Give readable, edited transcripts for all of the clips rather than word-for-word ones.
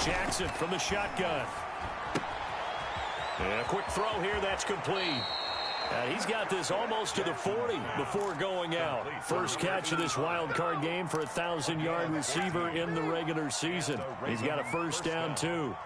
Jackson from the shotgun. And a quick throw here, that's complete. He's got this almost to the 40 before going out. First catch of this wild card game for a 1,000-yard receiver in the regular season. He's got a first down, too.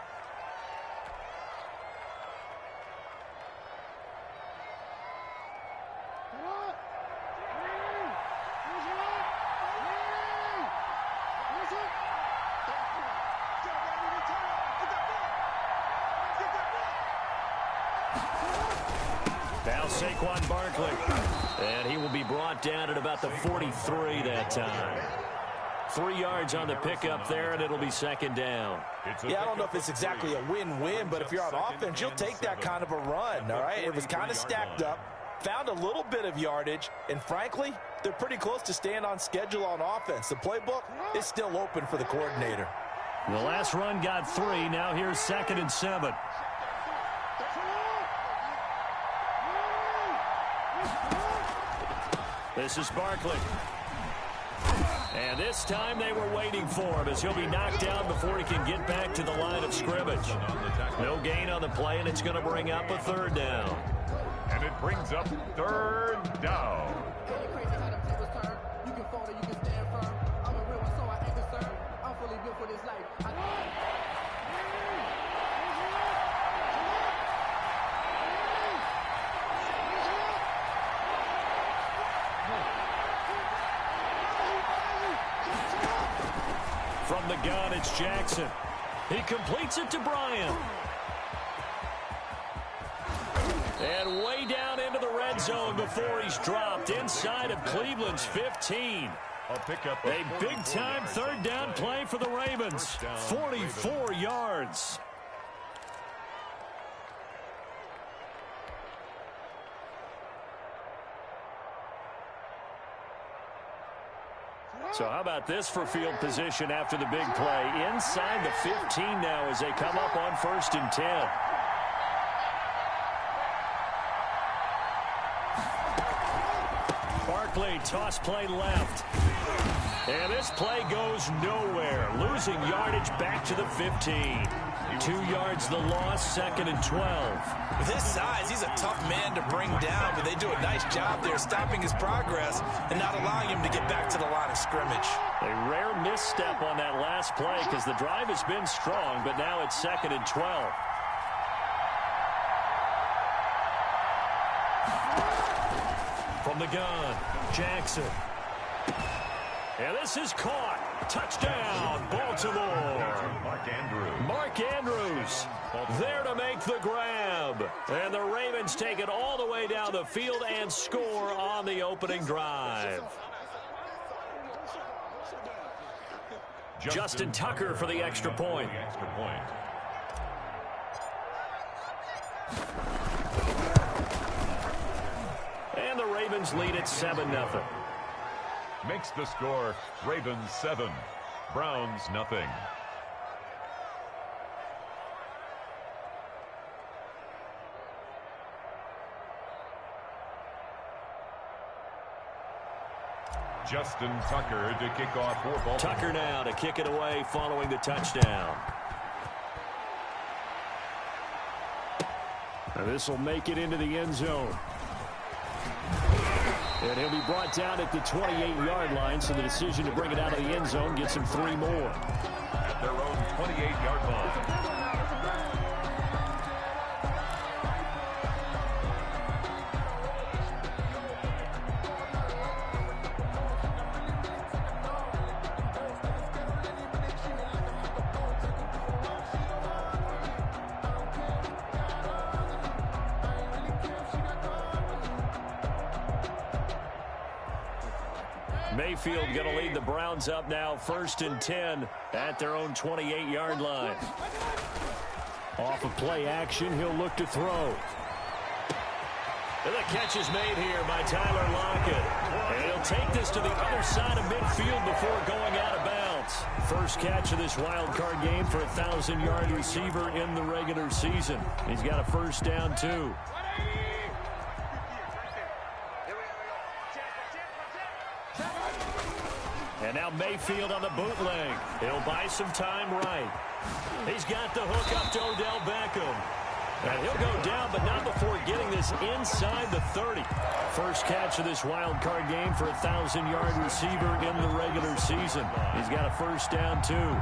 And he will be brought down at about the 43 that time. 3 yards on the pickup there, and it'll be second down. Yeah, I don't know if it's exactly a win-win, but if you're on offense, you'll take that kind of a run, all right? It was kind of stacked up, found a little bit of yardage, and frankly, they're pretty close to staying on schedule on offense. The playbook is still open for the coordinator. The last run got 3. Now here's 2nd and 7. This is Barkley. And this time they were waiting for him as he'll be knocked down before he can get back to the line of scrimmage. No gain on the play, and it's going to bring up a 3rd down. And it brings up 3rd down. From the gun, it's Jackson. He completes it to Bryant. And way down into the red zone before he's dropped inside of Cleveland's 15. A big-time 3rd down play for the Ravens. 44 yards. So how about this for field position after the big play? Inside the 15 now as they come up on 1st and 10. Barkley, toss play left. And this play goes nowhere. Losing yardage back to the 15. 2 yards the loss, 2nd and 12. With his size, he's a tough man to bring down, but they do a nice job there stopping his progress and not allowing him to get back to the line of scrimmage. A rare misstep on that last play because the drive has been strong, but now it's 2nd and 12. From the gun, Jackson. And this is caught. Touchdown, Baltimore. Mark Andrews there to make the grab. And the Ravens take it all the way down the field and score on the opening drive. Justin Tucker for the extra point. And the Ravens lead at 7-0. Makes the score Ravens 7, Browns nothing. Justin Tucker to kick off for Baltimore. Tucker now to kick it away following the touchdown. Now this will make it into the end zone. And he'll be brought down at the 28-yard line, so the decision to bring it out of the end zone gets him 3 more. At their own 28-yard line. Mayfield going to lead the Browns up now, 1st and 10 at their own 28-yard line. Off of play action, he'll look to throw. And the catch is made here by Tyler Lockett. And he'll take this to the other side of midfield before going out of bounds. First catch of this wild card game for a 1,000-yard receiver in the regular season. He's got a first down, too. And now Mayfield on the bootleg. He'll buy some time right. He's got the hook up to Odell Beckham. And he'll go down, but not before getting this inside the 30. First catch of this wild card game for a 1,000-yard receiver in the regular season. He's got a first down, too.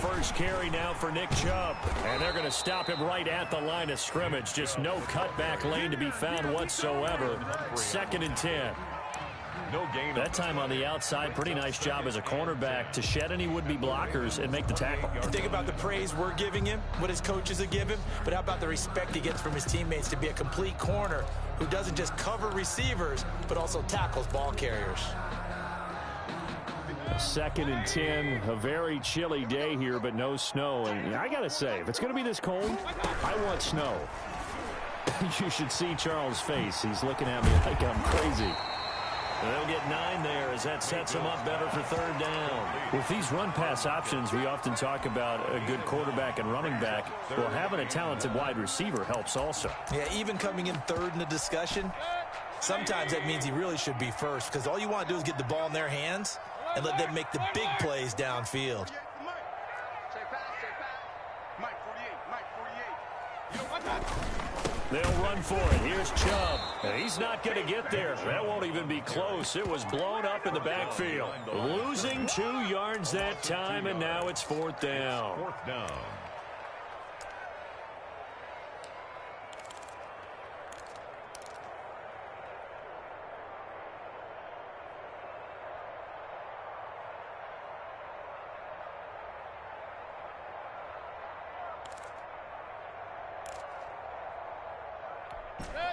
First carry now for Nick Chubb. And they're going to stop him right at the line of scrimmage. Just no cutback lane to be found whatsoever. 2nd and 10. No gain. That time on the outside, pretty nice job as a cornerback to shed any would-be blockers and make the tackle. Think about the praise we're giving him, what his coaches have given him, but how about the respect he gets from his teammates to be a complete corner who doesn't just cover receivers, but also tackles ball carriers. 2nd and 10, a very chilly day here, but no snow. And I got to say, if it's going to be this cold, I want snow. You should see Charles' face. He's looking at me like I'm crazy. They'll get 9 there as that sets them up better for 3rd down. With these run-pass options, we often talk about a good quarterback and running back. Well, having a talented wide receiver helps also. Yeah, even coming in 3rd in the discussion, sometimes that means he really should be first because all you want to do is get the ball in their hands and let them make the big plays downfield. They'll run for it. Here's Chubb. And he's not going to get there. That won't even be close. It was blown up in the backfield. Losing 2 yards that time, and now it's 4th down. 4th down.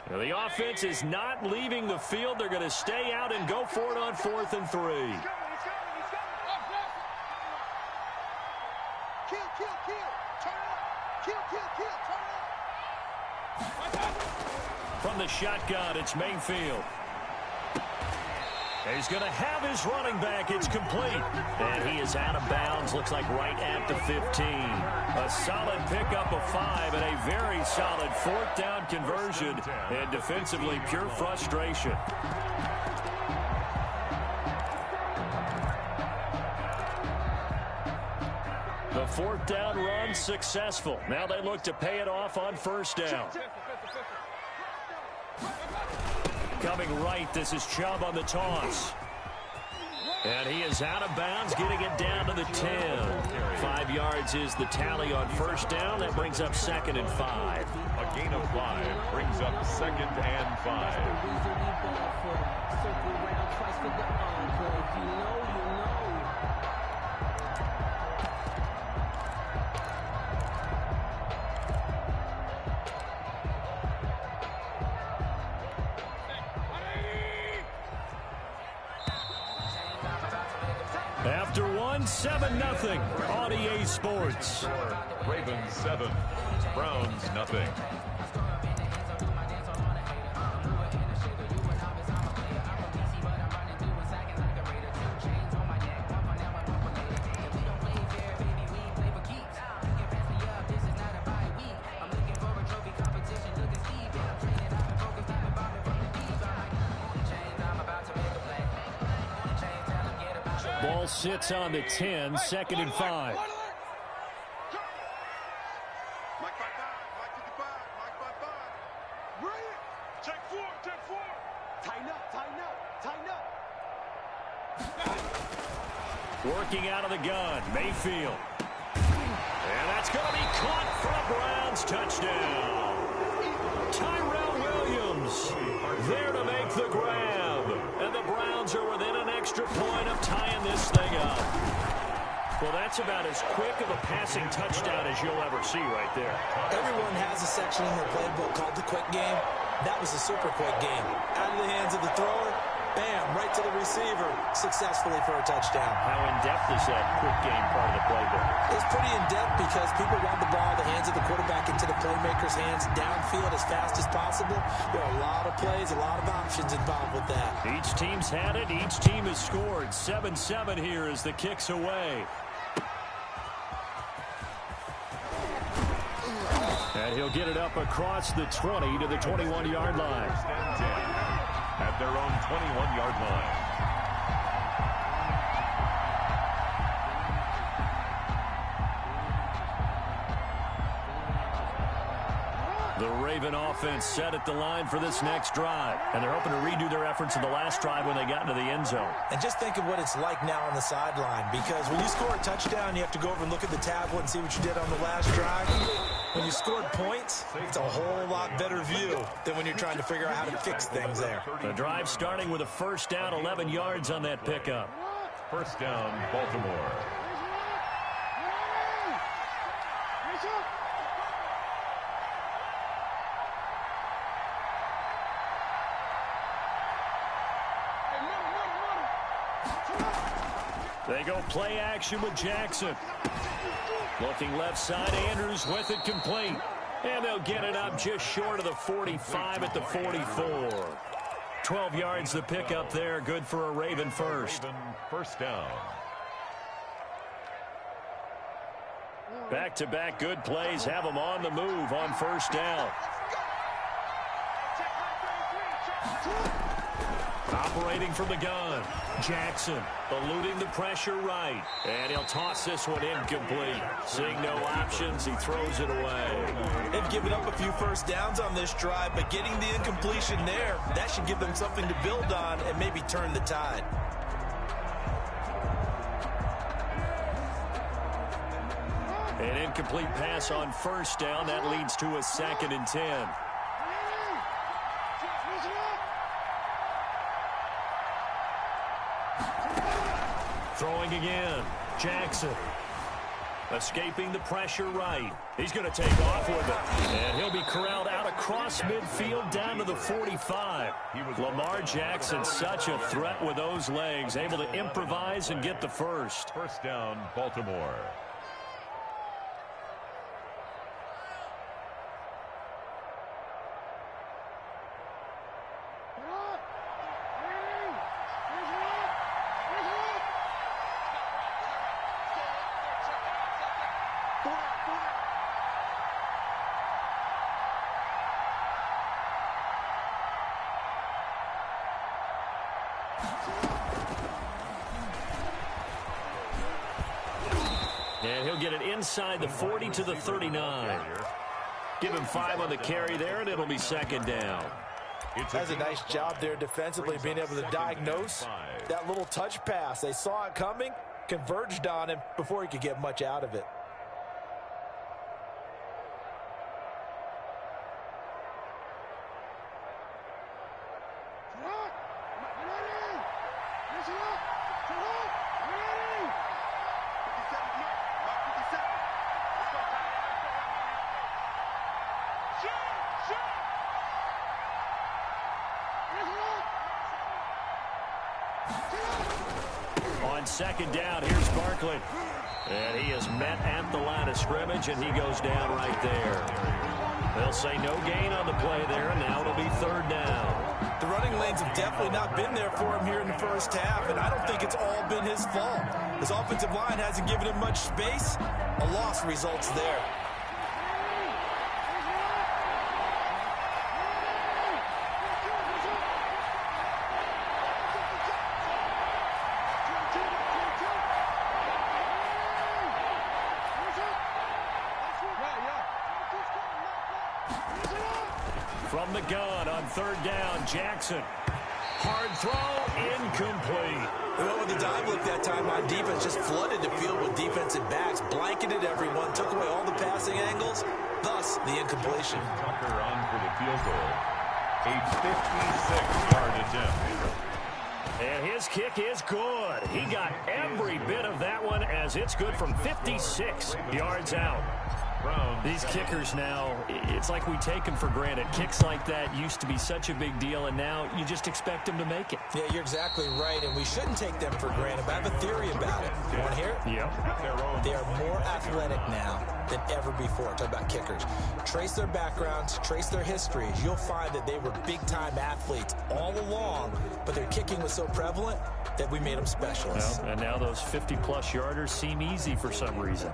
Now, the offense is not leaving the field. They're going to stay out and go for it on 4th and 3. From the shotgun, it's Mayfield. He's going to have his running back. It's complete. And he is out of bounds. Looks like right at the 15. A solid pickup of 5 and a very solid 4th down conversion. And defensively, pure frustration. The 4th down run successful. Now they look to pay it off on 1st down. Coming right, this is Chubb on the toss. And he is out of bounds, getting it down to the 10. 5 yards is the tally on 1st down. That brings up 2nd and 5. A gain of 5 brings up 2nd and 5. After 7-0 on EA Sports. Ravens 7, Browns nothing. Ball sits on the 10, 2nd and 5. Working out of the gun, Mayfield. And that's going to be caught for a Browns touchdown. Tyrell Williams there to make the grab. And the Browns are within an extra point of tying this thing up. Well, that's about as quick of a passing touchdown as you'll ever see right there. Everyone has a section in their playbook called the quick game. That was a super quick game. Out of the hands of the thrower, bam, right to the receiver, successfully for a touchdown. How in-depth is that quick game part of the playbook? It's pretty in-depth because people want the ball in the hands of the quarterback into the playmaker's hands downfield as fast as possible. There are a lot of plays, a lot of options involved with that. Each team's had it. Each team has scored. 7-7 here as the kick's away. And he'll get it up across the 20 to the 21-yard line. At their own 21-yard line. The Raven offense set at the line for this next drive. And they're hoping to redo their efforts in the last drive when they got into the end zone. And just think of what it's like now on the sideline, because when you score a touchdown, you have to go over and look at the tablet and see what you did on the last drive. When you scored points, it's a whole lot better view than when you're trying to figure out how to fix things there. The drive starting with a first down, 11 yards on that pickup. First down, Baltimore. They go play action with Jackson. Looking left side, Andrews with it complete. And they'll get it up just short of the 45 at the 44. 12 yards the pickup there. Good for a Raven first. First down. Back-to-back good plays have them on the move on first down. Operating from the gun, Jackson eluding the pressure right. And he'll toss this one incomplete. Seeing no options, he throws it away. They've given up a few first downs on this drive, but getting the incompletion there, that should give them something to build on and maybe turn the tide. An incomplete pass on first down. That leads to a 2nd and 10. Throwing again. Jackson. Escaping the pressure right. He's going to take off with it. And he'll be corralled out across midfield down to the 45. Lamar Jackson, such a threat with those legs. Able to improvise and get the first. First down, Baltimore. And he'll get it inside the 40 to the 39. Give him 5 on the carry there, and it'll be 2nd down. Does a nice job there defensively, being able to diagnose that little touch pass. They saw it coming, converged on him before he could get much out of it. On 2nd down, here's Barkley. And he is met at the line of scrimmage, and he goes down right there. They'll say no gain on the play there, and now it'll be 3rd down. The running lanes have definitely not been there for him here in the first half, and I don't think it's all been his fault. His offensive line hasn't given him much space. A loss results there. From the gun on 3rd down, Jackson. Hard throw, incomplete. They went with the dive look that time on defense, just flooded the field with defensive backs, blanketed everyone, took away all the passing angles, thus the incompletion. Tucker on for the field goal. A 56-yard attempt. And his kick is good. He got every bit of that one as it's good from 56 yards out. Browns. These kickers now, it's like we take them for granted. Kicks like that used to be such a big deal, and now you just expect them to make it. Yeah, you're exactly right, and we shouldn't take them for granted, but I have a theory about it. You want to hear it? Yep. They are more athletic now than ever before. Talk about kickers. Trace their backgrounds, trace their histories. You'll find that they were big-time athletes all along, but their kicking was so prevalent that we made them specialists. Well, and now those 50-plus yarders seem easy for some reason.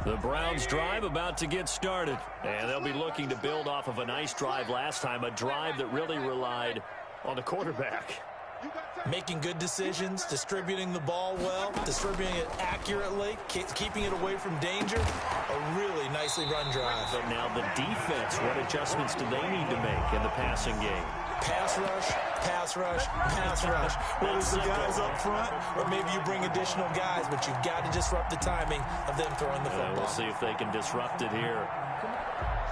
The Browns drive about to get started, and they'll be looking to build off of a nice drive last time, a drive that really relied on the quarterback. Making good decisions, distributing the ball well, distributing it accurately, keeping it away from danger. A really nicely run drive. But now the defense, what adjustments do they need to make in the passing game? Pass rush, pass rush, pass rush. Whether it's the guys up front or maybe you bring additional guys, but you've got to disrupt the timing of them throwing the football. We'll see if they can disrupt it here.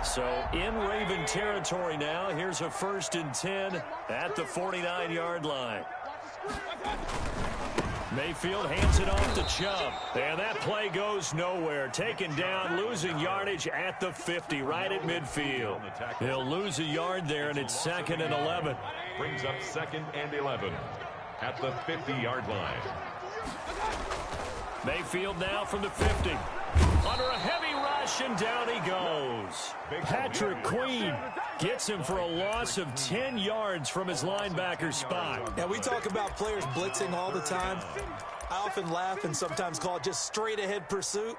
So in Raven territory now, here's a 1st and 10 at the 49-yard line. Mayfield hands it off to Chubb. And that play goes nowhere. Taken down, losing yardage at the 50, right at midfield. He'll lose a yard there, and it's 2nd and 11. Brings up 2nd and 11 at the 50-yard line. Mayfield now from the 50. Under a heavy rush, and down he goes. Patrick Queen gets him for a loss of 10 yards from his linebacker spot. Now, we talk about players blitzing all the time. I often laugh and sometimes call it just straight-ahead pursuit.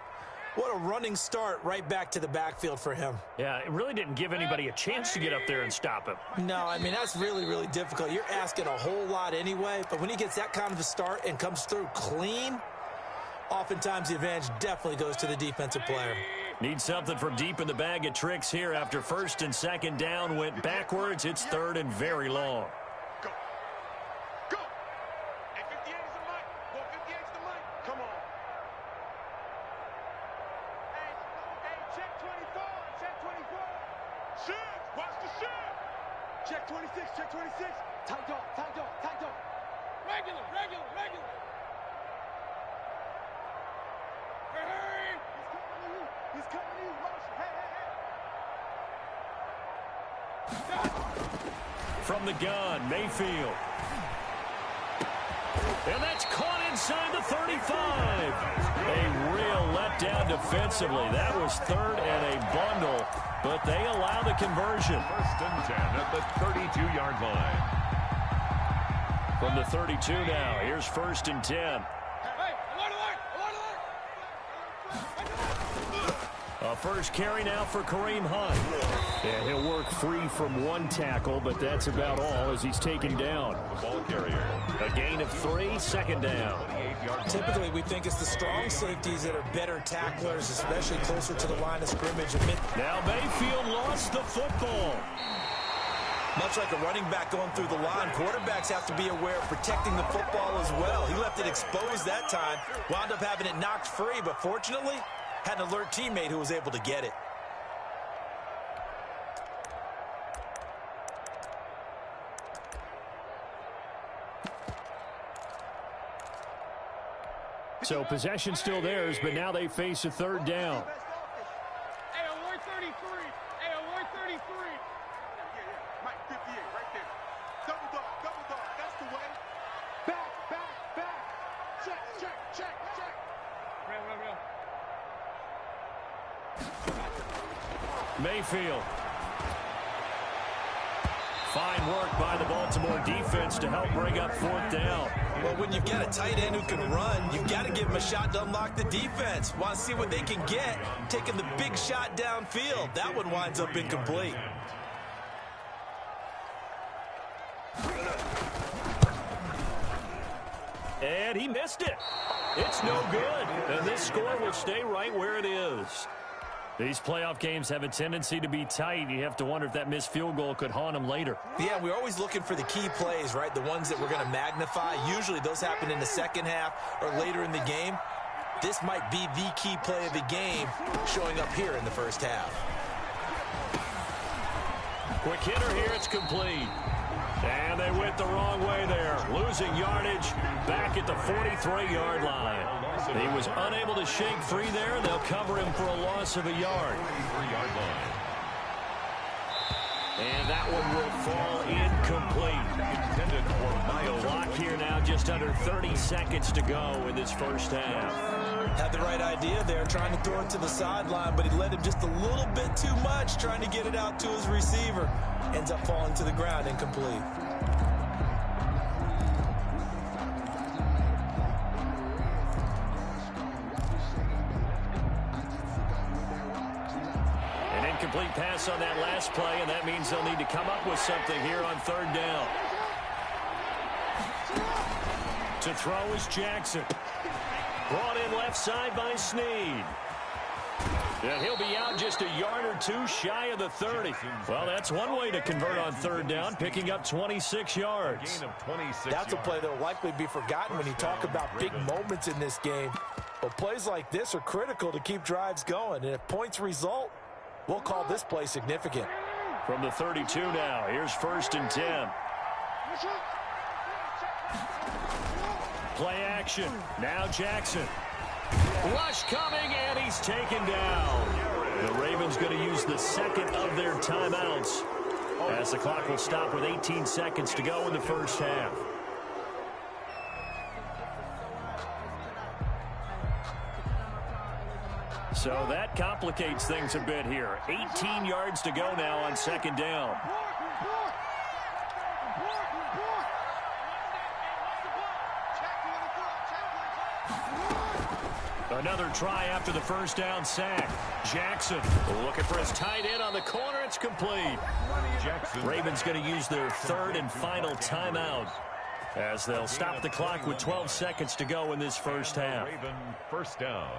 What a running start right back to the backfield for him. Yeah, it really didn't give anybody a chance to get up there and stop him. No, I mean, that's really, really difficult. You're asking a whole lot anyway, but when he gets that kind of a start and comes through clean, oftentimes the advantage definitely goes to the defensive player. Need something from deep in the bag of tricks here after 1st and 2nd down went backwards. It's 3rd and very long. Go. Go. Hey, 58 is the mic. Well, 58 is the mic. Come on. Hey, check 24. Check 24. Shit. Watch the shit. Check 26. Check 26. Tight dog. Tight dog. Tight dog. Regular. Regular. Regular. Hey. He's coming to you. Rush. Hey. From the gun, Mayfield. And that's caught inside the 35. A real letdown defensively. That was 3rd and a bundle, but they allow the conversion. 1st and 10 at the 32-yard line. From the 32 now, here's 1st and 10. A first carry now for Kareem Hunt. And he'll work free from one tackle, but that's about all as he's taken down. The ball carrier. A gain of 3, 2nd down. Typically, we think it's the strong safeties that are better tacklers, especially closer to the line of scrimmage. Now Mayfield lost the football. Much like a running back going through the line, quarterbacks have to be aware of protecting the football as well. He left it exposed that time, wound up having it knocked free, but fortunately, had an alert teammate who was able to get it. So possession still theirs, but now they face a 3rd down. Hey, alert 33. Hey, alert 33. Yeah. Mike, 58, right there. Double dog. That's the way. Back. Check. Real. Mayfield. Fine work by the Baltimore defense to help bring up 4th down. Well, when you've got a tight end who can run, you've got to give him a shot to unlock the defense. Want to see what they can get, taking the big shot downfield. That one winds up incomplete. And he missed it. It's no good. And this score will stay right where it is. These playoff games have a tendency to be tight. You have to wonder if that missed field goal could haunt them later. Yeah, we're always looking for the key plays, right? The ones that we're going to magnify. Usually those happen in the second half or later in the game. This might be the key play of the game showing up here in the first half. Quick hitter here. It's complete. And they went the wrong way there, losing yardage back at the 43-yard line. He was unable to shake free there, and they'll cover him for a loss of a yard. And that one will fall incomplete. Intended for Miles. Clock here now, just under 30 seconds to go in this first half. Had the right idea there, trying to throw it to the sideline, but he led him just a little bit too much, trying to get it out to his receiver. Ends up falling to the ground, incomplete. An incomplete pass on that last play, and that means they'll need to come up with something here on third down. To throw is Jackson. Brought in left side by Snead. And he'll be out just a yard or two shy of the 30. Well, that's one way to convert on third down, picking up 26 yards. Gain of 26 That's a play that will likely be forgotten when you talk about big moments in this game. But plays like this are critical to keep drives going. And if points result, we'll call this play significant. From the 32 now, here's 1st and 10. Play action. Now Jackson. Rush coming, and he's taken down. The Ravens going to use the second of their timeouts as the clock will stop with 18 seconds to go in the first half. So that complicates things a bit here. 18 yards to go now on second down. Another try after the first down sack. Jackson looking for his tight end on the corner. It's complete. Jackson. Ravens going to use their third and final timeout as they'll stop the clock with 12 seconds to go in this first half. Raven first down.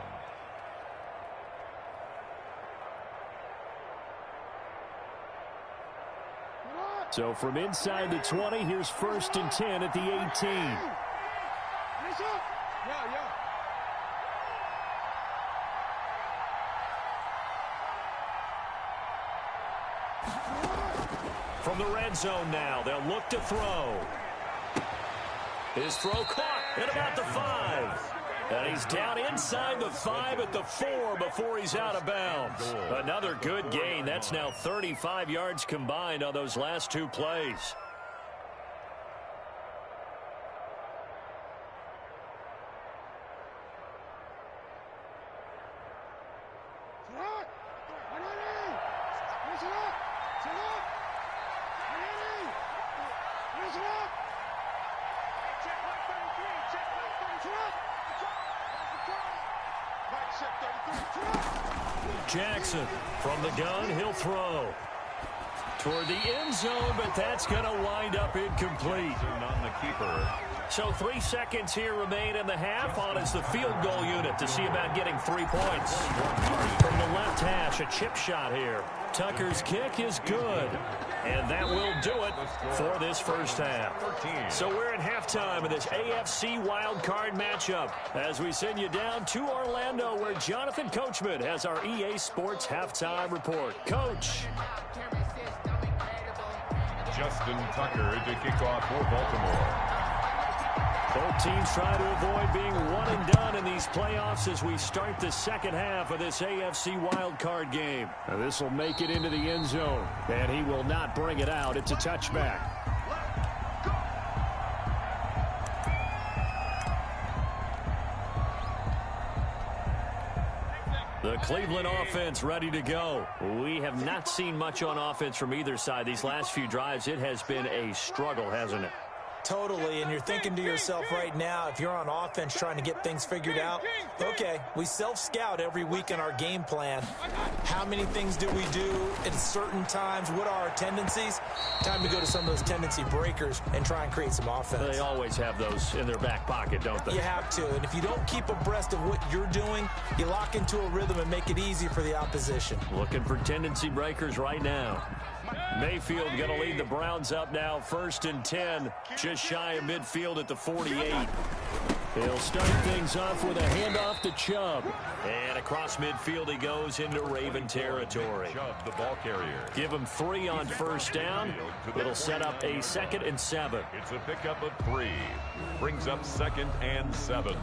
So from inside the 20, here's 1st and 10 at the 18. From the red zone now, they'll look to throw. His throw caught at about the 5. And he's down inside the 5 at the 4 before he's out of bounds. Another good gain. That's now 35 yards combined on those last two plays. Jackson from the gun, he'll throw toward the end zone, but that's going to wind up incomplete. On the keeper. So 3 seconds here remain in the half. On is the field goal unit to see about getting 3 points. From the left hash, a chip shot here. Tucker's kick is good. And that will do it for this first half. So we're at halftime of this AFC wildcard matchup as we send you down to Orlando where Jonathan Coachman has our EA Sports halftime report. Coach. Justin Tucker to kick off for Baltimore. Both teams try to avoid being one and done in these playoffs as we start the second half of this AFC wildcard game. Now this will make it into the end zone, and he will not bring it out. It's a touchback. The Cleveland offense ready to go. We have not seen much on offense from either side. These last few drives, it has been a struggle, hasn't it? Totally, and you're thinking to yourself right now, if you're on offense trying to get things figured out, okay, we self-scout every week in our game plan. How many things do we do at certain times? What are our tendencies? Time to go to some of those tendency breakers and try and create some offense. They always have those in their back pocket, don't they? You have to, and if you don't keep abreast of what you're doing, you lock into a rhythm and make it easy for the opposition. Looking for tendency breakers right now. Mayfield going to lead the Browns up now, 1st and 10, just shy of midfield at the 48. He'll start things off with a handoff to Chubb. And across midfield he goes into Raven territory. Chubb, the ball carrier. Give him 3 on first down. It'll set up a 2nd and 7. It's a pickup of 3. Brings up 2nd and 7.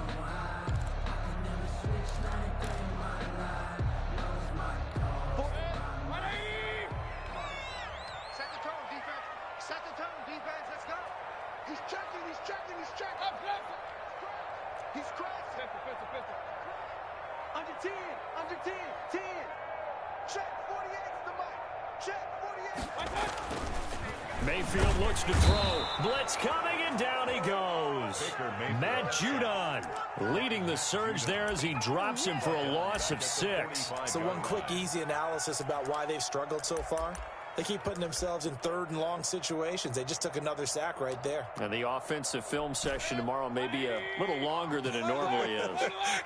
Mayfield looks to throw. Blitz coming, and down he goes. Matt Judon leading the surge there as he drops him for a loss of 6. So one quick, easy analysis about why they've struggled so far. They keep putting themselves in 3rd and long situations. They just took another sack right there. And the offensive film session tomorrow may be a little longer than it normally is.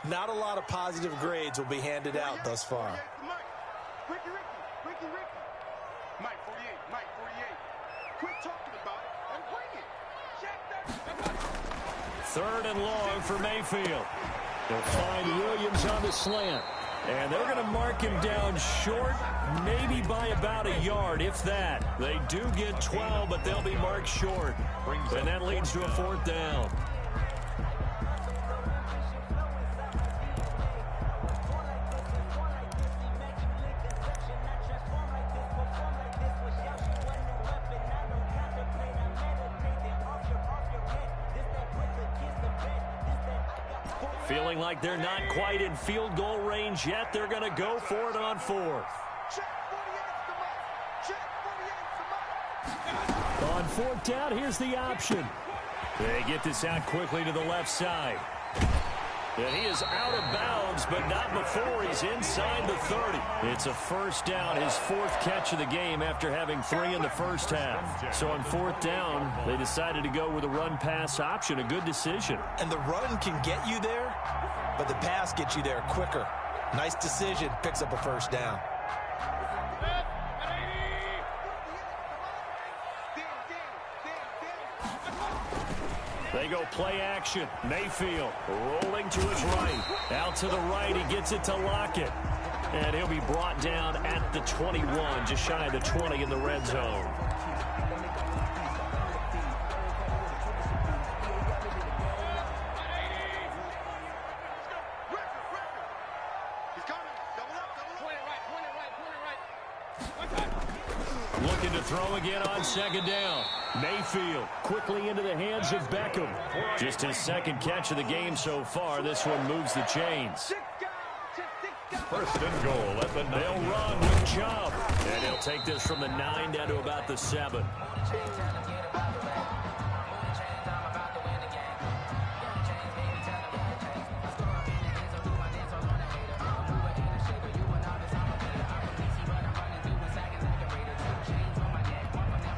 Not a lot of positive grades will be handed out thus far. Ricky. Mike 48, Mike 48. Quit talking about it and bring it. Check that. 3rd and long for Mayfield. They'll find Williams on the slant. And they're going to mark him down short, maybe by about a yard, if that. They do get 12, but they'll be marked short. And that leads to a 4th down. Feeling like they're not quite in field goal range yet. They're going to go for it on 4th. On 4th down, here's the option. They get this out quickly to the left side. And he is out of bounds, but not before he's inside the 30. It's a 1st down, his 4th catch of the game after having 3 in the first half. So on 4th down, they decided to go with a run-pass option, a good decision. And the run can get you there, but the pass gets you there quicker. Nice decision, picks up a 1st down. They go play action. Mayfield rolling to his right. Out to the right. He gets it to Lockett. And he'll be brought down at the 21, just shy of the 20 in the red zone. Looking to throw again on 2nd down. Mayfield quickly into the hands of Beckham. Just his 2nd catch of the game so far. This one moves the chains. 1st and goal at the 9. They'll run with Chubb. And he'll take this from the 9 down to about the 7.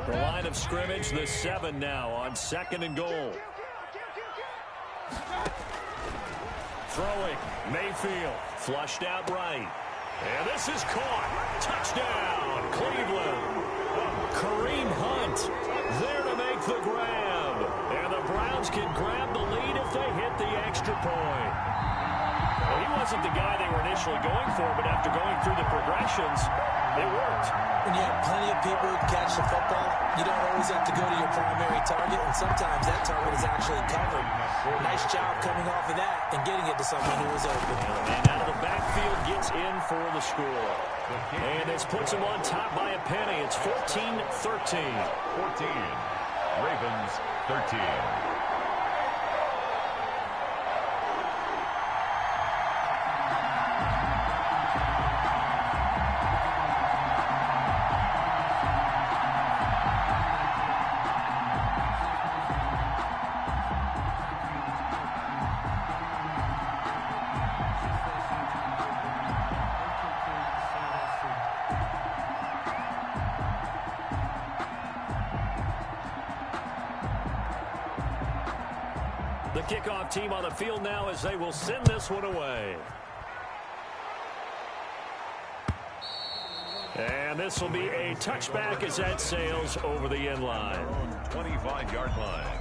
The line of scrimmage, the 7 now on 2nd and goal. Throwing, Mayfield, flushed out right. And this is caught. Touchdown, Cleveland. Kareem Hunt there to make the grab. And the Browns can grab the lead if they hit the extra point. Well, he wasn't the guy they were initially going for, but after going through the progressions, it worked. When you have plenty of people who catch the football, you don't always have to go to your primary target, and sometimes that target is actually covered. Nice job coming off of that and getting it to someone who was open. And out of the backfield gets in for the score. And this puts them on top by a penny. It's 14-13. 14. Ravens 13. The kickoff team on the field now as they will send this one away. And this will be a touchback as that sails over the end line. 25-yard line.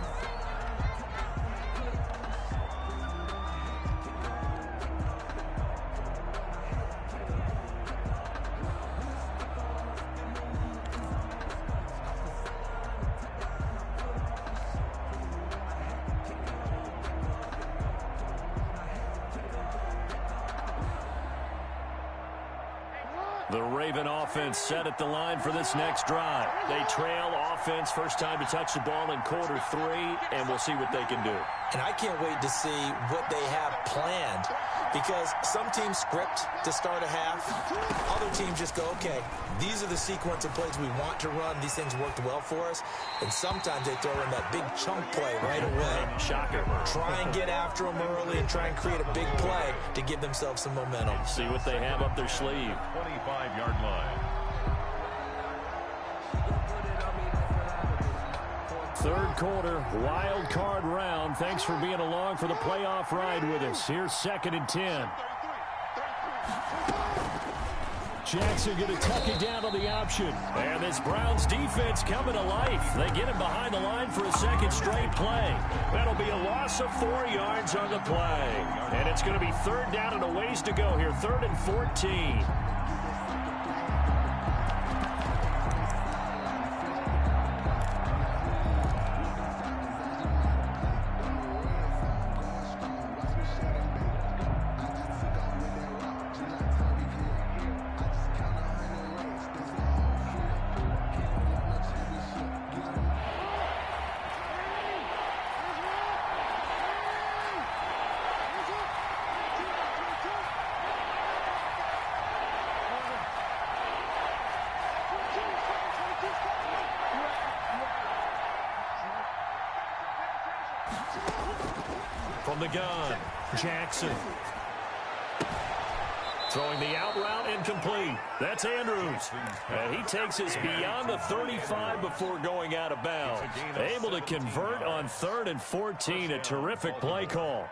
The Raven offense set at the line for this next drive. They trail offense, first time to touch the ball in quarter 3, and we'll see what they can do. And I can't wait to see what they have planned, because some teams script to start a half. Other teams just go, okay, these are the sequence of plays we want to run. These things worked well for us. And sometimes they throw in that big chunk play right away. Shocker. Try and get after them early and try and create a big play to give themselves some momentum. See what they have up their sleeve. 25-yard line. Third quarter, wild card round. Thanks for being along for the playoff ride with us. Here's 2nd and 10. Jackson going to tuck it down on the option. And this Browns defense coming to life. They get him behind the line for a second straight play. That'll be a loss of 4 yards on the play. And it's going to be 3rd down and a ways to go here. 3rd and 14. From the gun, Jackson. Throwing the out route incomplete. That's Andrews. And he takes us beyond the 35 before going out of bounds. Able to convert on 3rd and 14. A terrific play call.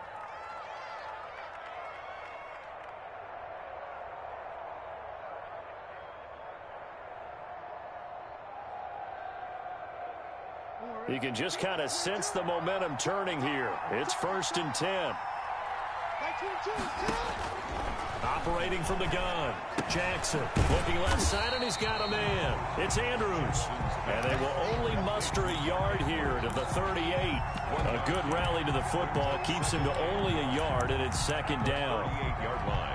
You can just kind of sense the momentum turning here. It's 1st and 10. Operating from the gun. Jackson looking left side, and he's got a man. It's Andrews. And they will only muster a yard here to the 38. A good rally to the football keeps him to only a yard, and it's 2nd down. 38-yard line.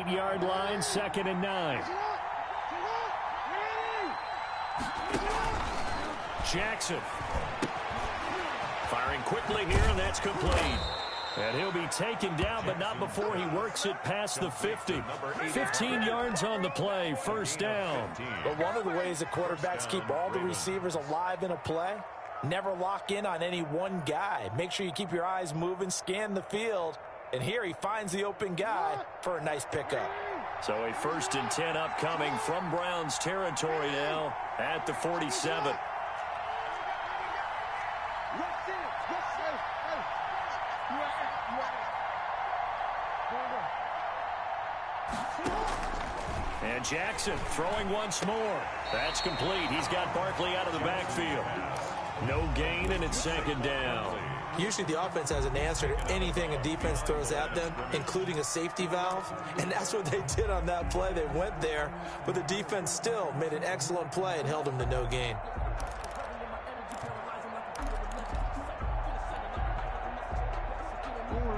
Yard line, 2nd and 9. Jackson firing quickly here, and that's complete. And he'll be taken down, but not before he works it past the 50. 15 yards on the play, 1st down. But one of the ways that quarterbacks keep all the receivers alive in a play, never lock in on any one guy. Make sure you keep your eyes moving, scan the field. And here he finds the open guy for a nice pickup. So a 1st and 10 upcoming from Browns territory now at the 47. And Jackson throwing once more. That's complete. He's got Barkley out of the backfield. No gain, and it's 2nd down. Usually the offense has an answer to anything a defense throws at them, including a safety valve. And that's what they did on that play. They went there, but the defense still made an excellent play and held them to no gain.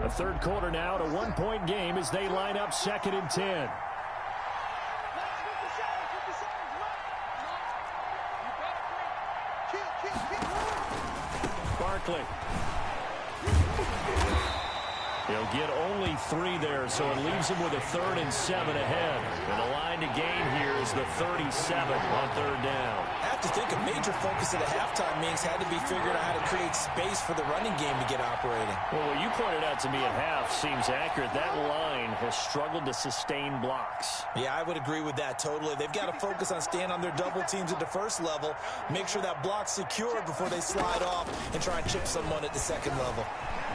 A 3rd quarter now to 1-point game as they line up 2nd and 10. Barkley. He'll get only 3 there, so it leaves him with a 3rd and 7 ahead. And the line to gain here is the 37 on 3rd down. I have to think a major focus of the halftime meetings had to be figuring out how to create space for the running game to get operating. Well, what you pointed out to me at half seems accurate. That line has struggled to sustain blocks. Yeah, I would agree with that totally. They've got to focus on staying on their double teams at the 1st level, make sure that block's secure before they slide off and try and chip someone at the 2nd level.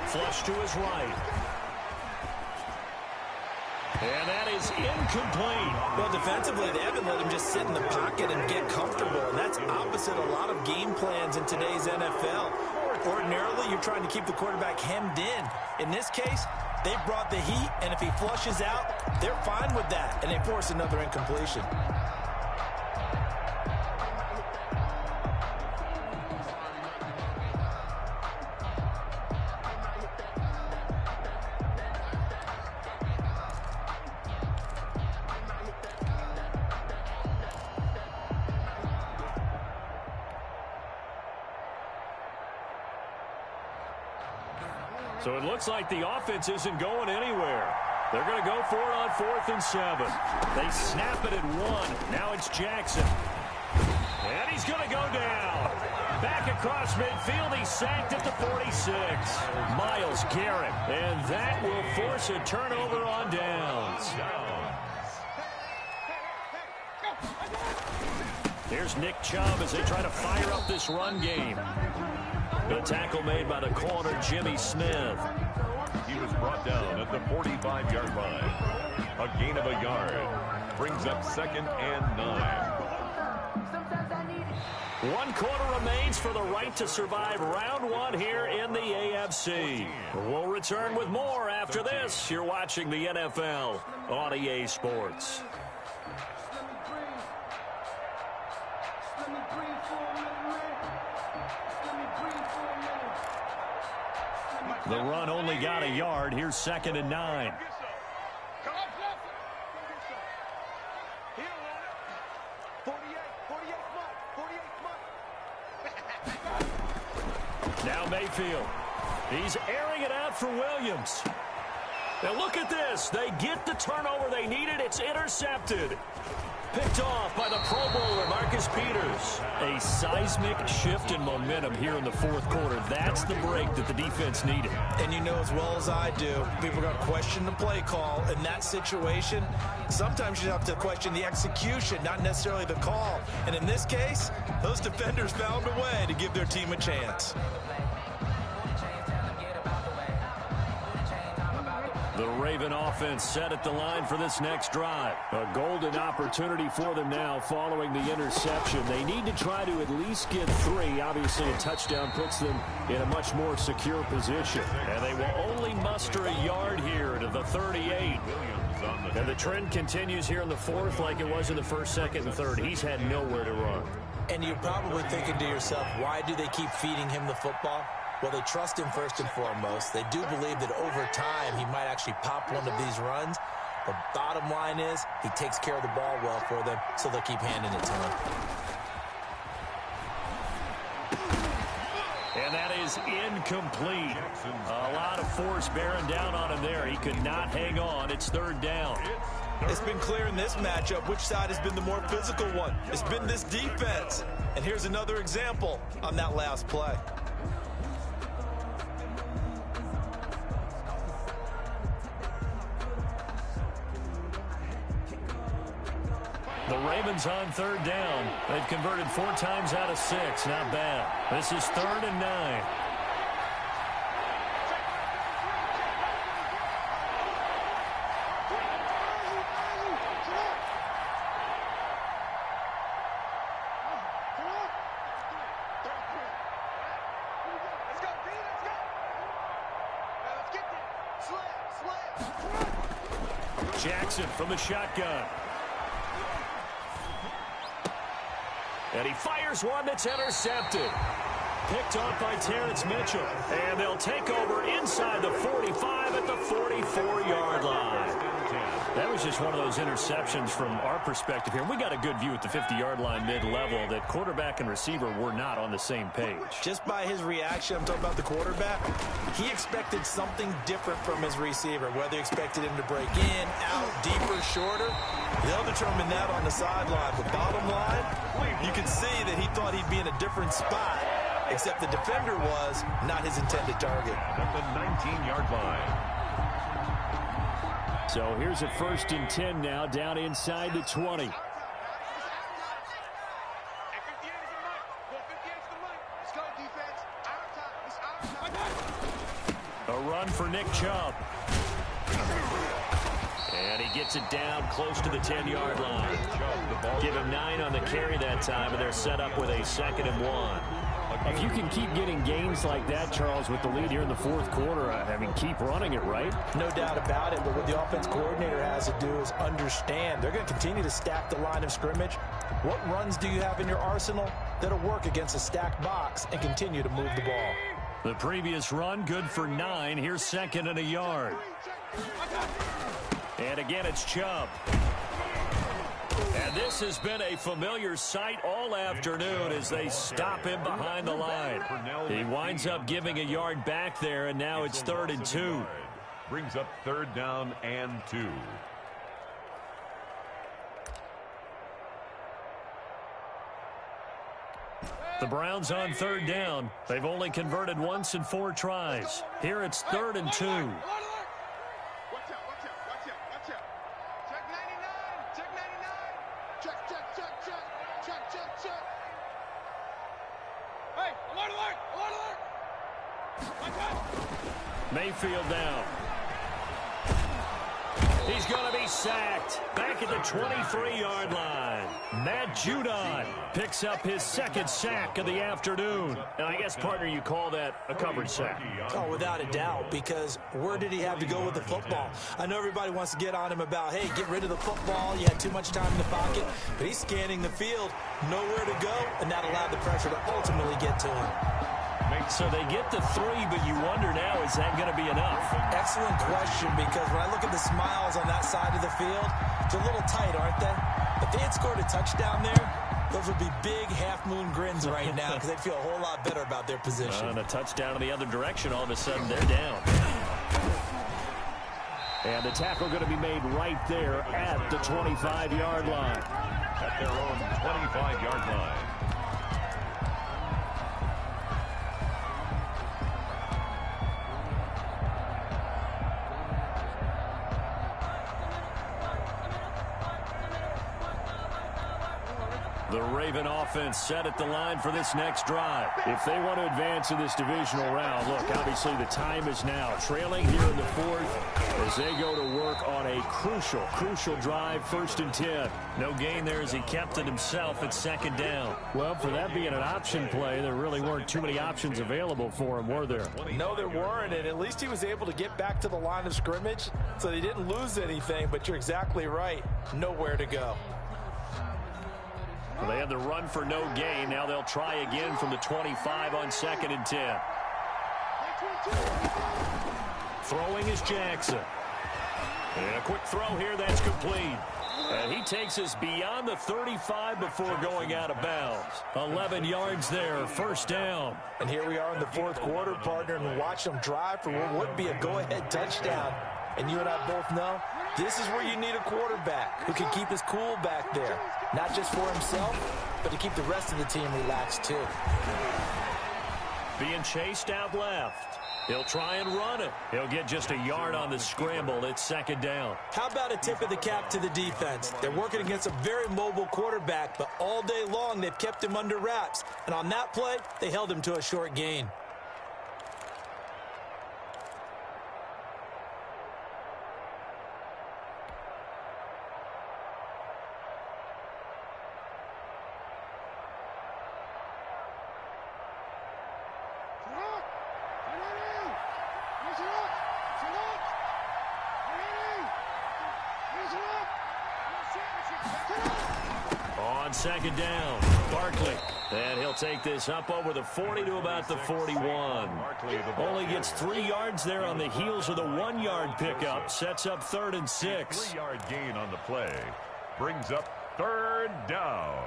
Flush to his right. And that is incomplete. Well, defensively, they haven't let him just sit in the pocket and get comfortable, and that's opposite a lot of game plans in today's NFL. Ordinarily, you're trying to keep the quarterback hemmed in. In this case, they brought the heat, and if he flushes out, they're fine with that, and they force another incompletion. So it looks like the offense isn't going anywhere. They're going to go for it on 4th and 7. They snap it at 1. Now it's Jackson. And he's going to go down. Back across midfield. He's sacked at the 46. Myles Garrett. And that will force a turnover on downs. Here's Nick Chubb as they try to fire up this run game. The tackle made by the corner, Jimmy Smith. He was brought down at the 45-yard line. A gain of a yard. Brings up 2nd and 9. 1 quarter remains for the right to survive round 1 here in the AFC. We'll return with more after this. You're watching the NFL on EA Sports. The run only got a yard. Here's 2nd and 9. Now Mayfield. He's airing it out for Williams. Now look at this. They get the turnover they needed. It's intercepted. Picked off by the Pro Bowler, Marcus Peters. A seismic shift in momentum here in the 4th quarter. That's the break that the defense needed. And you know as well as I do, people are going to question the play call. In that situation, sometimes you have to question the execution, not necessarily the call. And in this case, those defenders found a way to give their team a chance. The Raven offense set at the line for this next drive. A golden opportunity for them now following the interception. They need to try to at least get 3. Obviously, a touchdown puts them in a much more secure position. And they will only muster a yard here to the 38. And the trend continues here in the 4th like it was in the 1st, 2nd, and 3rd. He's had nowhere to run. And you're probably thinking to yourself, why do they keep feeding him the football? Well, they trust him first and foremost. They do believe that over time he might actually pop one of these runs. The bottom line is he takes care of the ball well for them, so they'll keep handing it to him. And that is incomplete. A lot of force bearing down on him there. He could not hang on. It's 3rd down. It's been clear in this matchup which side has been the more physical one. It's been this defense. And here's another example on that last play. The Ravens on 3rd down. They've converted 4 times out of 6. Not bad. This is 3rd and 9. Jackson from the shotgun. And he fires one that's intercepted. Picked off by Terrence Mitchell. And they'll take over inside the 45 at the 44-yard line. That was just one of those interceptions from our perspective here. We got a good view at the 50-yard line mid-level that quarterback and receiver were not on the same page. Just by his reaction, I'm talking about the quarterback, he expected something different from his receiver, whether he expected him to break in, out, deeper, shorter. They'll determine that on the sideline. But bottom line, you can see that he thought he'd be in a different spot, except the defender was not his intended target. At the 19-yard line. So here's a 1st and 10 now, down inside the 20. A run for Nick Chubb. And he gets it down close to the 10-yard line. Give him 9 on the carry that time, and they're set up with a 2nd and 1. A If you can keep getting gains like that, Charles, with the lead here in the fourth quarter, I mean, keep running it, right? No doubt about it, but what the offense coordinator has to do is understand. They're going to continue to stack the line of scrimmage. What runs do you have in your arsenal that'll work against a stacked box and continue to move the ball? The previous run, good for 9. Here's second and a yard. And again, it's Chubb. And this has been a familiar sight all afternoon as they stop him behind the line. He winds up giving a yard back there, and now it's 3rd and 2. Brings up 3rd down and 2. The Browns on 3rd down. They've only converted once in 4 tries. Here it's 3rd and 2. Mayfield down. He's going to be sacked. Back at the 23-yard line. Matt Judon picks up his 2nd sack of the afternoon. And I guess, partner, you call that a coverage sack. Oh, without a doubt, because where did he have to go with the football? I know everybody wants to get on him about, hey, get rid of the football. You had too much time in the pocket. But he's scanning the field, nowhere to go, and that allowed the pressure to ultimately get to him. So they get the 3, but you wonder now, is that going to be enough? Excellent question, because when I look at the smiles on that side of the field, it's a little tight, aren't they? If they had scored a touchdown there, those would be big half-moon grins right now because they'd feel a whole lot better about their position. And a touchdown in the other direction, all of a sudden they're down. And the tackle going to be made right there at the 25-yard line. At their own 25-yard line. The Raven offense set at the line for this next drive. If they want to advance in this divisional round, look, obviously the time is now. Trailing here in the 4th as they go to work on a crucial drive, 1st and 10. No gain there as he kept it himself at 2nd down. Well, for that being an option play, there really weren't too many options available for him, were there? No, there weren't, and at least he was able to get back to the line of scrimmage, so they didn't lose anything, but you're exactly right. Nowhere to go. Well, they had the run for no gain. Now they'll try again from the 25 on 2nd and 10. Throwing is Jackson. And a quick throw here, that's complete. And he takes us beyond the 35 before going out of bounds. 11 yards there, 1st down. And here we are in the 4th quarter, partner, and watch them drive for what would be a go-ahead touchdown. And you and I both know this is where you need a quarterback who can keep his cool back there. Not just for himself, but to keep the rest of the team relaxed too. Being chased out left. He'll try and run it. He'll get just a yard on the scramble. It's 2nd down. How about a tip of the cap to the defense? They're working against a very mobile quarterback, but all day long they've kept him under wraps. And on that play, they held him to a short gain. On 2nd down, Barkley. And he'll take this up over the 40 to about the 41. Only gets 3 yards there on the heels of the 1-yard pickup. Sets up 3rd and 6. 3-yard gain on the play. Brings up 3rd down.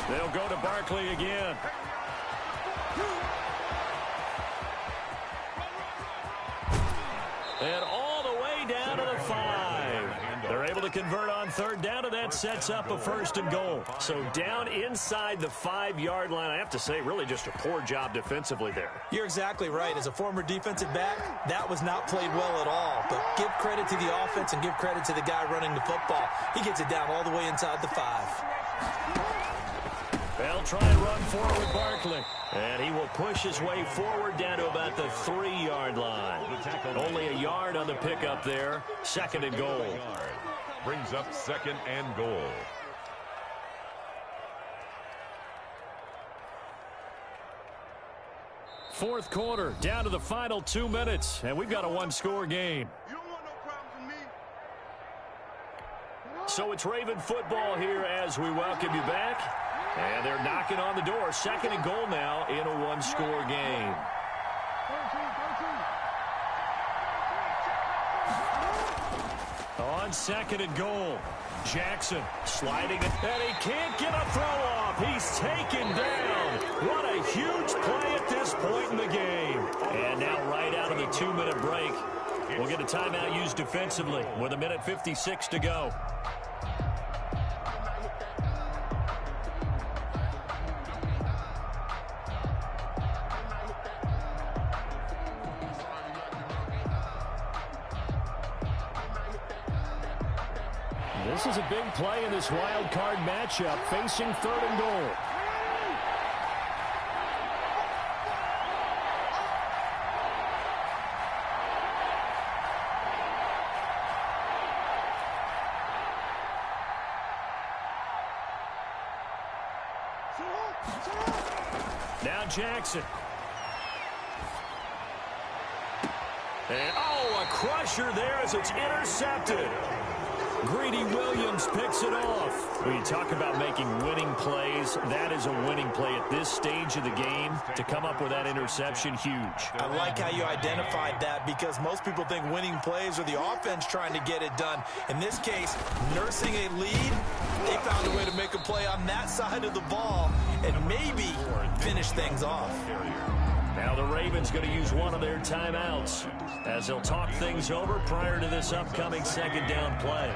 They'll go to Barkley again. And all the way down to the 5. They're able to convert on 3rd down, and that sets up a 1st and goal. So down inside the 5-yard line. I have to say, really just a poor job defensively there. You're exactly right. As a former defensive back, that was not played well at all. But give credit to the offense and give credit to the guy running the football. He gets it down all the way inside the 5. They'll try and run forward Barkley. And he will push his way forward down to about the 3-yard line. Only a yard on the pickup there. 2nd and goal. Brings up 2nd and goal. Fourth quarter, down to the final 2 minutes, and we've got a one-score game. You don't want no problems with me. So it's Raven football here as we welcome you back. And they're knocking on the door. 2nd and goal now in a one-score game. On 2nd and goal, Jackson sliding it, and he can't get a throw off. He's taken down. What a huge play at this point in the game. And now right out of the 2-minute break, we'll get a timeout used defensively with 1:56 to go. This is a big play in this wild card matchup, facing 3rd and goal. Now Jackson. And, a crusher there as it's intercepted. Greedy Williams picks it off. When you talk about making winning plays, that is a winning play at this stage of the game. To come up with that interception, huge. I like how you identified that because most people think winning plays are the offense trying to get it done. In this case, nursing a lead, they found a way to make a play on that side of the ball and maybe finish things off. Now the Ravens going to use one of their timeouts as they'll talk things over prior to this upcoming 2nd down play.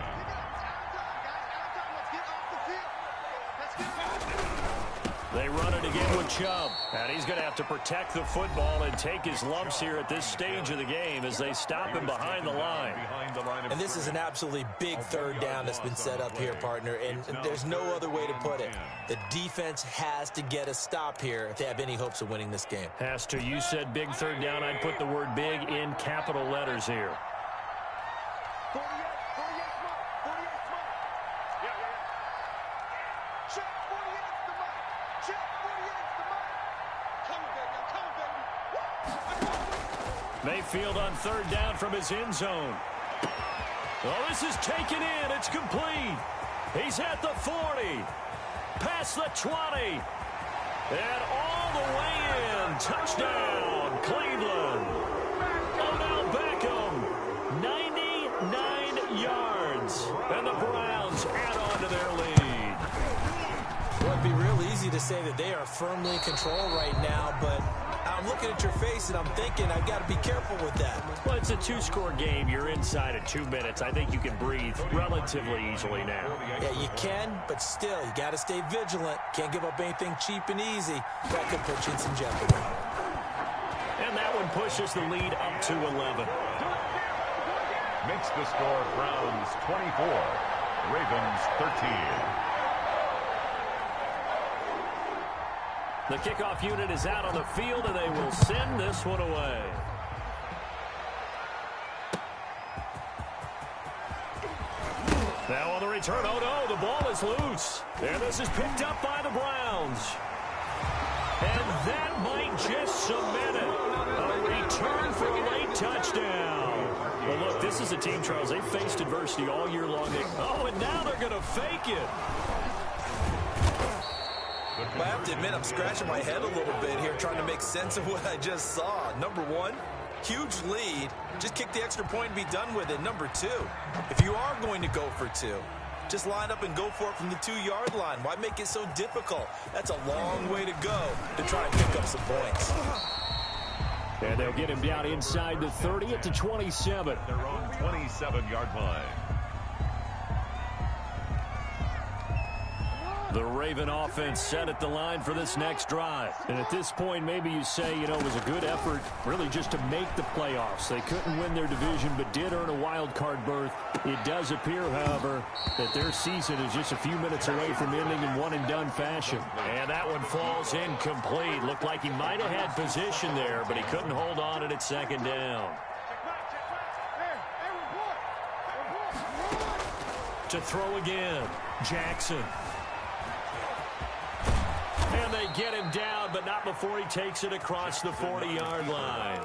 They run it again with Chubb. And he's going to have to protect the football and take his lumps here at this stage of the game as they stop him behind the line. And this is an absolutely big 3rd down that's been set up here, partner, and there's no other way to put it. The defense has to get a stop here if they have any hopes of winning this game. Has to. You said big 3rd down. I'd put the word big in capital letters here. 48 smart. 48 smart. Yeah. Check 48's the mic. Check 48's the mic. Come on, baby. Mayfield on 3rd down from his end zone. Oh, this is taken in. It's complete. He's at the 40. Past the 20. And all the way in. Touchdown, Cleveland. Odell Beckham. 99 yards. And the Browns add on to their lead. Well, it'd be real easy to say that they are firmly in control right now, but I'm looking at your face and I'm thinking I've got to be careful with that. Well, it's a 2-score game. You're inside of 2 minutes. I think you can breathe relatively easily now. Yeah, you can, but still, you got to stay vigilant. Can't give up anything cheap and easy. That could put you in some jeopardy. And that one pushes the lead up to 11. Makes the score Browns 24, Ravens 13. The kickoff unit is out on the field, and they will send this one away. Now on the return, oh no, the ball is loose. And this is picked up by the Browns. And that might just cement it. A return for a late touchdown. Well, look, this is a team, Charles, they've faced adversity all year long. And now they're going to fake it. I have to admit, I'm scratching my head a little bit here trying to make sense of what I just saw. Number one, huge lead. Just kick the extra point and be done with it. Number two, if you are going to go for 2, just line up and go for it from the 2-yard line. Why make it so difficult? That's a long way to go to try and pick up some points. And they'll get him down inside the 30 at the 27. Their own 27-yard line. The Raven offense set at the line for this next drive. And at this point, maybe you say, it was a good effort really just to make the playoffs. They couldn't win their division, but did earn a wild card berth. It does appear, however, that their season is just a few minutes away from ending in one-and-done fashion. And that one falls incomplete. Looked like he might have had position there, but he couldn't hold on at its second down. To throw again, Jackson. And they get him down, but not before he takes it across the 40-yard line.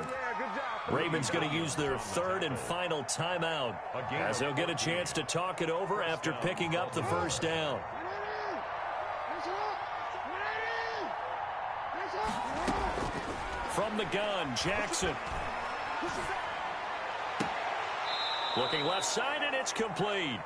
Ravens going to use their third and final timeout as they'll get a chance to talk it over after picking up the first down. From the gun, Jackson. Looking left side, and it's complete.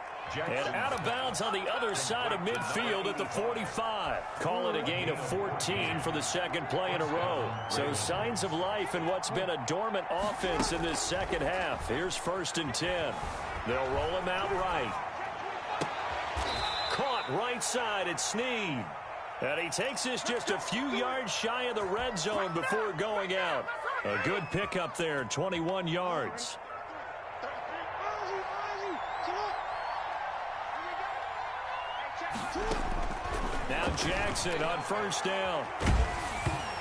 And out of bounds on the other side of midfield at the 45. Call it a gain of 14 for the second play in a row. So signs of life in what's been a dormant offense in this second half. Here's 1st and 10. They'll roll him out right. Caught right side at Snead. And he takes this just a few yards shy of the red zone before going out. A good pickup there, 21 yards. Now Jackson on first down.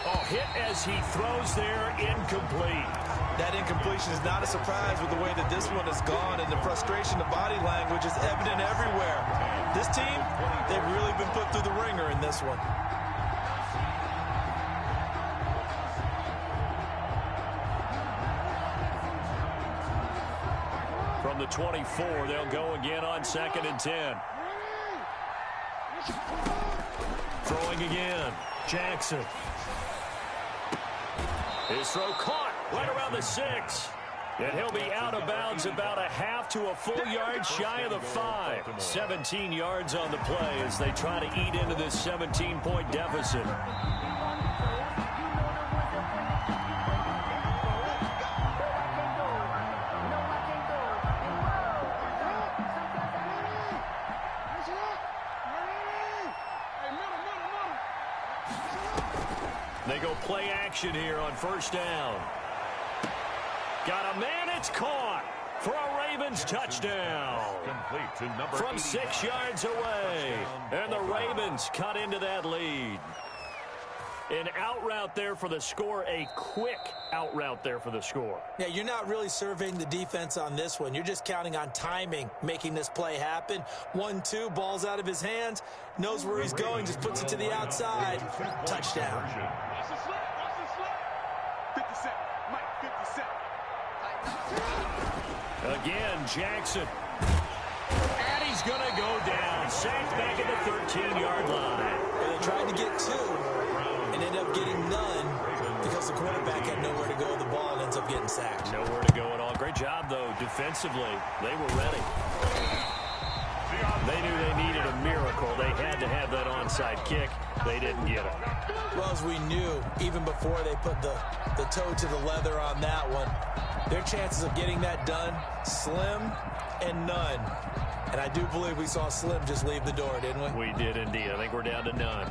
Oh, hit as he throws there, incomplete. That incompletion is not a surprise with the way that this one has gone, and the frustration, the body language is evident everywhere. This team, they've really been put through the ringer in this one. From the 24, they'll go again on 2nd and 10. Throwing again, Jackson. His throw caught right around the 6. And he'll be out of bounds about a half to a full yard shy of the 5. 17 yards on the play as they try to eat into this 17-point deficit. They go play action here on first down. Got a man, it's caught for a Ravens touchdown. From 6 yards away. And the Ravens cut into that lead. An out route there for the score, a quick out route there for the score. Yeah, you're not really surveying the defense on this one. You're just counting on timing, making this play happen. 1-2, ball's out of his hands, knows where he's going, just puts it to the outside. Touchdown. Watch the slip, watch the slip. 50 cent, Mike, 50 cent. Again, Jackson. And he's going to go down. Sacked back at the 13-yard line. Well, they tried to get 2. And end up getting none because the quarterback had nowhere to go with the ball and ends up getting sacked. Nowhere to go at all. Great job, though, defensively. They were ready. They knew they needed a miracle. They had to have that onside kick. They didn't get it. Well, as we knew, even before they put the toe to the leather on that one, their chances of getting that done, slim and none. And I do believe we saw Slim just leave the door, didn't we? We did indeed. I think we're down to none.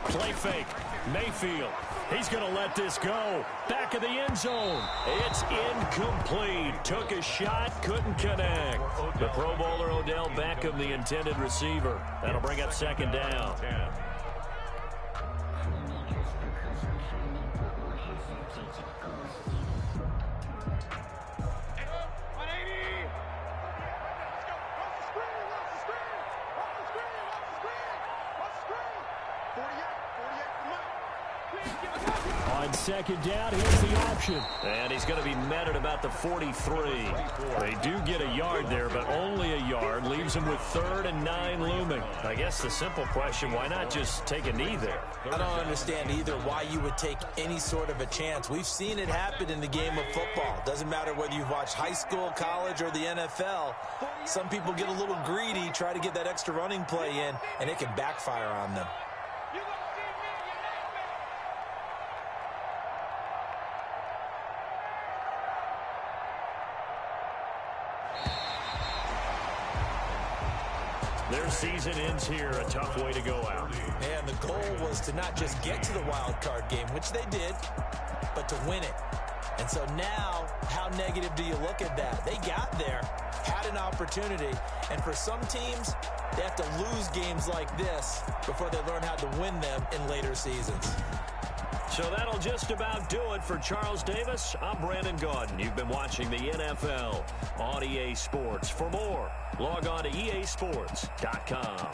Play fake. Mayfield. He's going to let this go. Back of the end zone. It's incomplete. Took a shot, couldn't connect. The Pro Bowler Odell Beckham, the intended receiver. That'll bring up 2nd down. On 2nd down, here's the option. And he's going to be met at about the 43. They do get a yard there, but only a yard. Leaves him with 3rd and 9 looming. I guess the simple question, why not just take a knee there? I don't understand either why you would take any sort of a chance. We've seen it happen in the game of football. Doesn't matter whether you've watched high school, college, or the NFL. Some people get a little greedy, try to get that extra running play in, and it can backfire on them. Their season ends here, a tough way to go out. And the goal was to not just get to the wild card game, which they did, but to win it. And so now, how negative do you look at that? They got there, had an opportunity, and for some teams, they have to lose games like this before they learn how to win them in later seasons. So that'll just about do it for Charles Davis. I'm Brandon Gaudin. You've been watching the NFL on EA Sports. For more, log on to easports.com.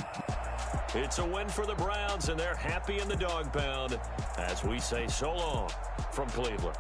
It's a win for the Browns, and they're happy in the dog pound as we say so long from Cleveland.